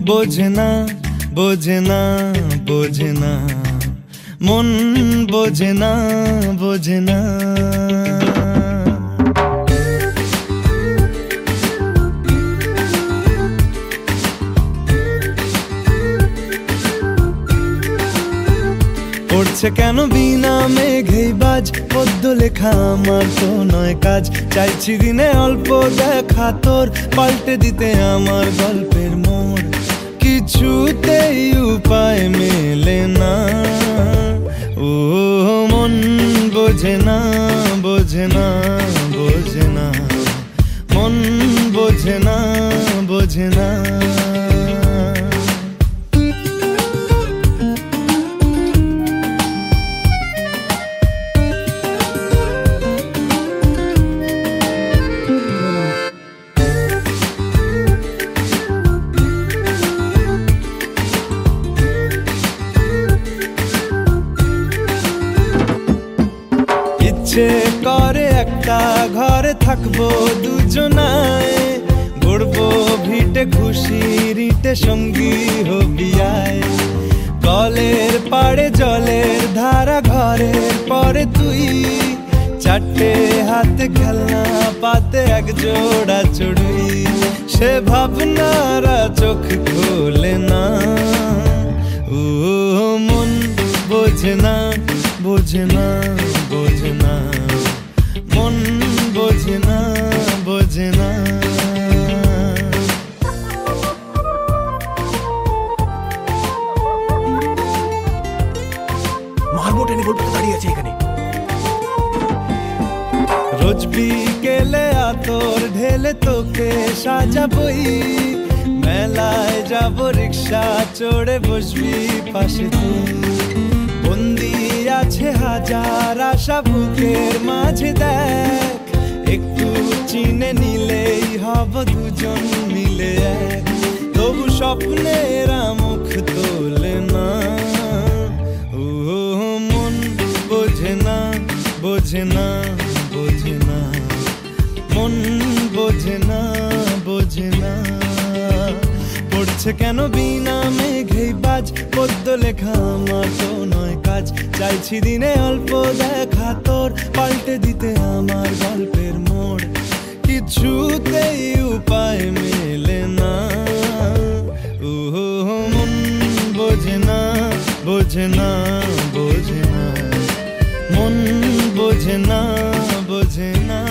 বোঝে না বোঝে না বোঝে না, মন বোঝে না বোঝে না। পড়ছে কেন বিনা মেঘেই বাজ, পদ্য লেখা আমার তো নয় কাজ। চাইছি দিনে অল্প দেখা তোর, পাল্টে দিতে আমার গল্পের মোড়। কিছুতেই উপায় মেলে না, ও মন বোঝে না বোঝে না বোঝে না, মন বোঝে না বোঝে না। ইচ্ছে করে একটা ঘরে থাকবো দুজনায়, গড়বো ভিটে খুশির ইটে সঙ্গী হবি আয়। কলের পাড়ে জলের ধারা ঘরের পরে তুই, চারটে হাতে খেলনা পাতে এক জোড়া চড়ুই। সে ভাবনারা চোখ খোলে না, ও মন বোঝে না বোঝে না বোঝে না, মন বোঝে না বোঝে না। মারবো টেনে বলতে দাঁড়িয়ে আছে এখানে। রোজ বিকেলে আতর ঢেলে তোকে সাজাবই, মেলায় যাব রিক্সা চড়ে বসবি পাশে তুই। বন্দি আছে হাজার আশা বুকের মাঝে, দেখ একটু চিনে নিলেই হব দুজন মিলে এক। তবু স্বপ্নেরা মুখ তোলে না, ও মন বোঝে না বোঝে না বোঝে না, মন বোঝে না বোঝে না। পড়ছে কেন বিনা মেঘেই বাজ, পদ্য লেখা আমার তো নয় কাজ। চাইছি দিনে অল্প দেখা তোর, পাল্টে দিতে আমার গল্পের মোড়। কিছুতেই উপায় মেলে না, ও মন বোঝে না বোঝে না বোঝে না, মন বোঝে না বোঝে না।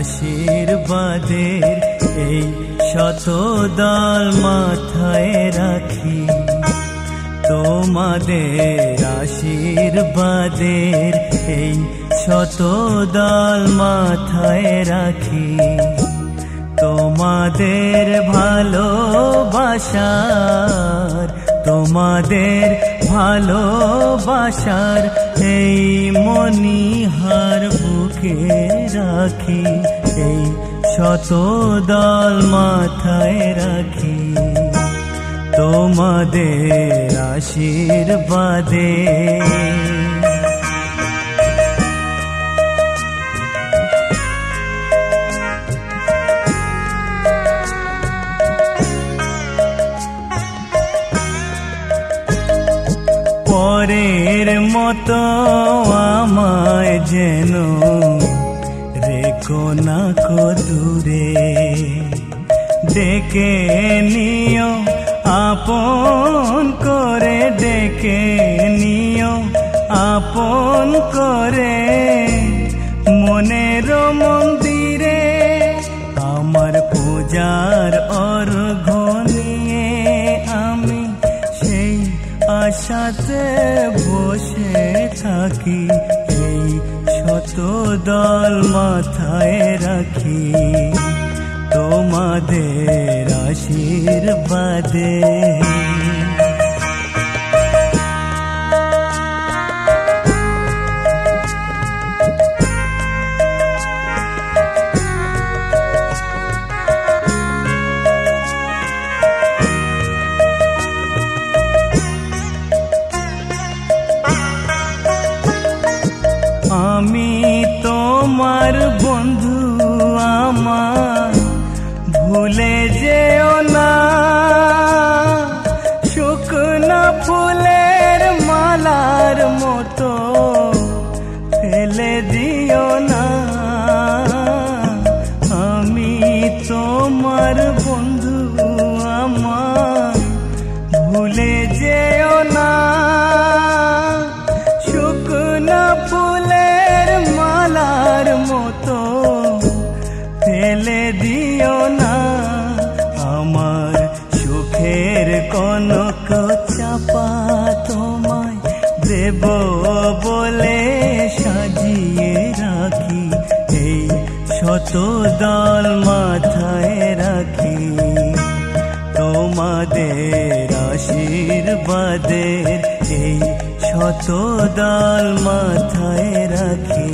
আশীর্বাদের এই শত দল মাথায় রাখি, তোমাদের আশীর্বাদের এই শত দল মাথায় রাখি, তোমাদের ভালোবাসার, তোমাদের ভালোবাসার এই মণিহার বুকে রাখি, এই শত দল মাথায় রাখি, তোমাদের আশীর্বাদে। পরের মতো আমায় যেন রেখো না কো দূরে, ডেকে নিও আপন করে, ডেকে নিও আপন করে, মনের মন্দিরে আমার পূজার অর্ঘ্য নিয়ে আমি সেই আশাতে বসে থাকি, এই শত দল মাথায় রাখি, তোমাদের আশীর্বাদে। আমি তোমার বন্ধু, আমার ভুলে যেও না, শুকনো ফুলের মালার মতো ফেলে দিও না। আমি তোমার বন্ধু, আমার ভুলে যেও না, শুকনো ফুলের মালার মতো ফেলে দিও না। আমার সুখের কনক চাপা তোমায় দেব বলে সাজিয়ে রাখি, এই শত দল মাথায় রাখি, তোমাদের আশীর্বাদের এই শত দল মাথায় রাখি,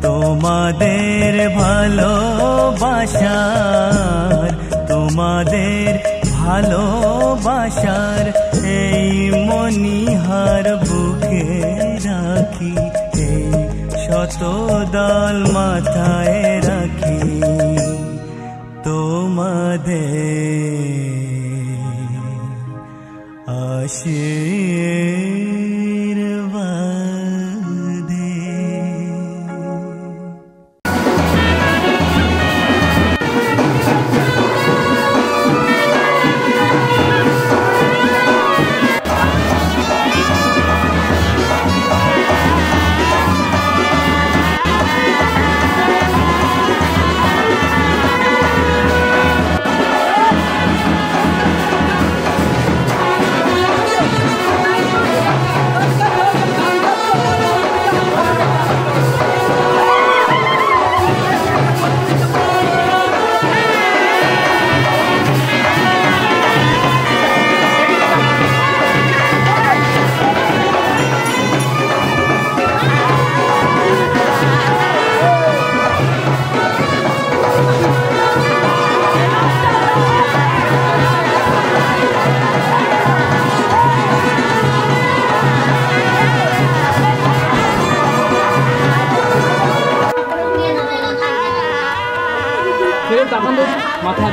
তোমাদের ভালোবাসার, তোমাদের ভালোবাসার এই মণিহার বুকে রাখি, এই শত দল মাথায় রাখি, তোমাদের আশীর্বাদে। মাথা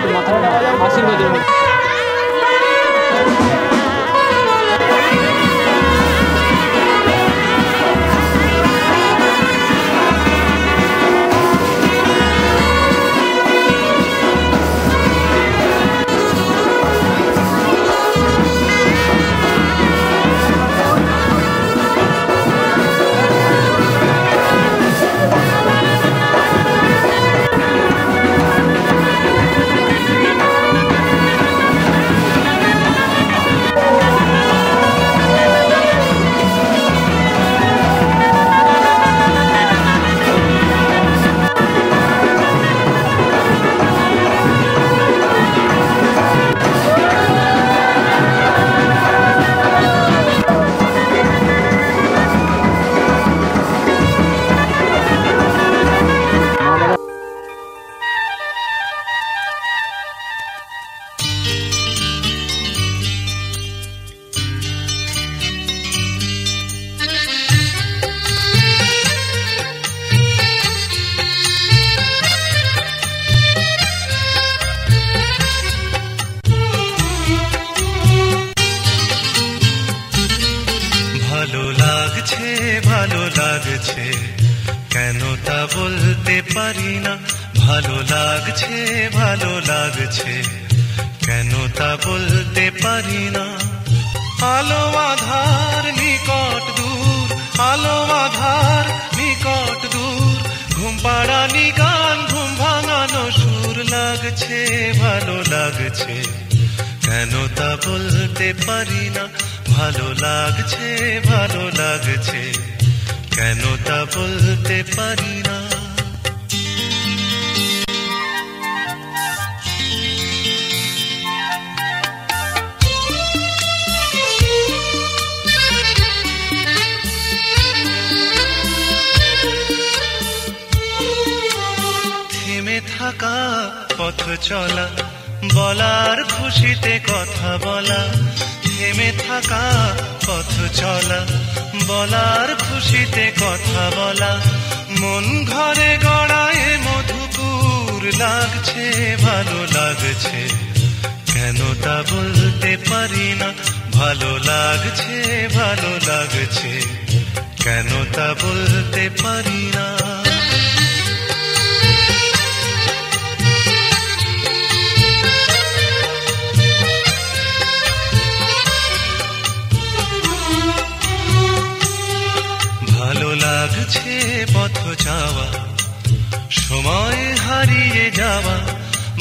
আশীর্বাদের কেন তা বলতে পারি না, ভালো লাগছে ভালো লাগছে, কেন তা বলতে পারি না। আলো আধার নিকট দূর, আলো আধার নিকট দূর, ঘুম পাড়ানি গান ঘুম ভাঙানো সুর, লাগছে ভালো লাগছে, কেন তা বলতে পারি না। ভালো লাগছে ভালো লাগছে, কেন তা বলতে পারি না। থেমে থাকা পথ চলা, বলার খুশিতে কথা বলা, থেমে থাকা পথ চলা, বলার খুশিতে কথা বলা, মন ঘরে গড়ায় মধুপুর, লাগছে ভালো লাগছে, কেন তা বলতে পারি না। ভালো লাগছে ভালো লাগছে, কেন তা বলতে পারি না। ভালো লাগছে পথ যাওয়া, সময় হারিয়ে যাওয়া,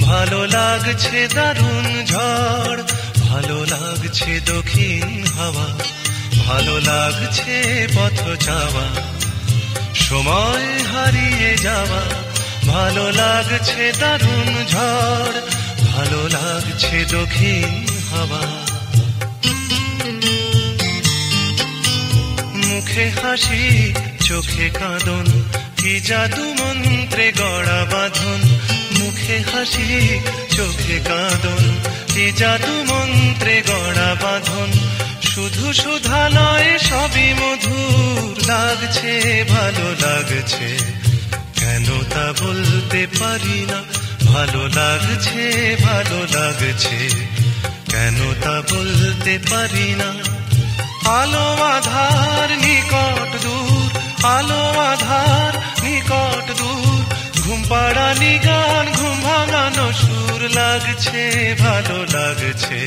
ভালো লাগছে দারুণ ঝড়, ভালো লাগছে দক্ষিণ হাওয়া, ভালো লাগছে পথ যাওয়া, সময় হারিয়ে যাওয়া, ভালো লাগছে দারুণ ঝড়, ভালো লাগছে দক্ষিণ হাওয়া। মুখে হাসি চোখে কাঁদন, কি জাদু মন্ত্রে গড়া বাঁধন, মুখে হাসি চোখে কাঁদন, কি জাদু মন্ত্রে গড়া বাঁধন, শুধু সুধা নয় সবই মধুর, লাগছে ভালো লাগছে, কেন তা বলতে পারি না। ভালো লাগছে ভালো লাগছে, কেন তা বলতে পারি না। আলো আধার নিকট দূর, আলো আধার নিকট দূর, ঘুম পাড়ানি গান ঘুম ভাঙানো সুর, লাগছে ভালো লাগছে,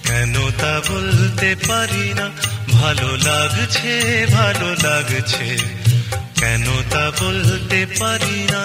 কেন তা বলতে পারি না। ভালো লাগছে ভালো লাগছে, কেন তা বলতে পারি না।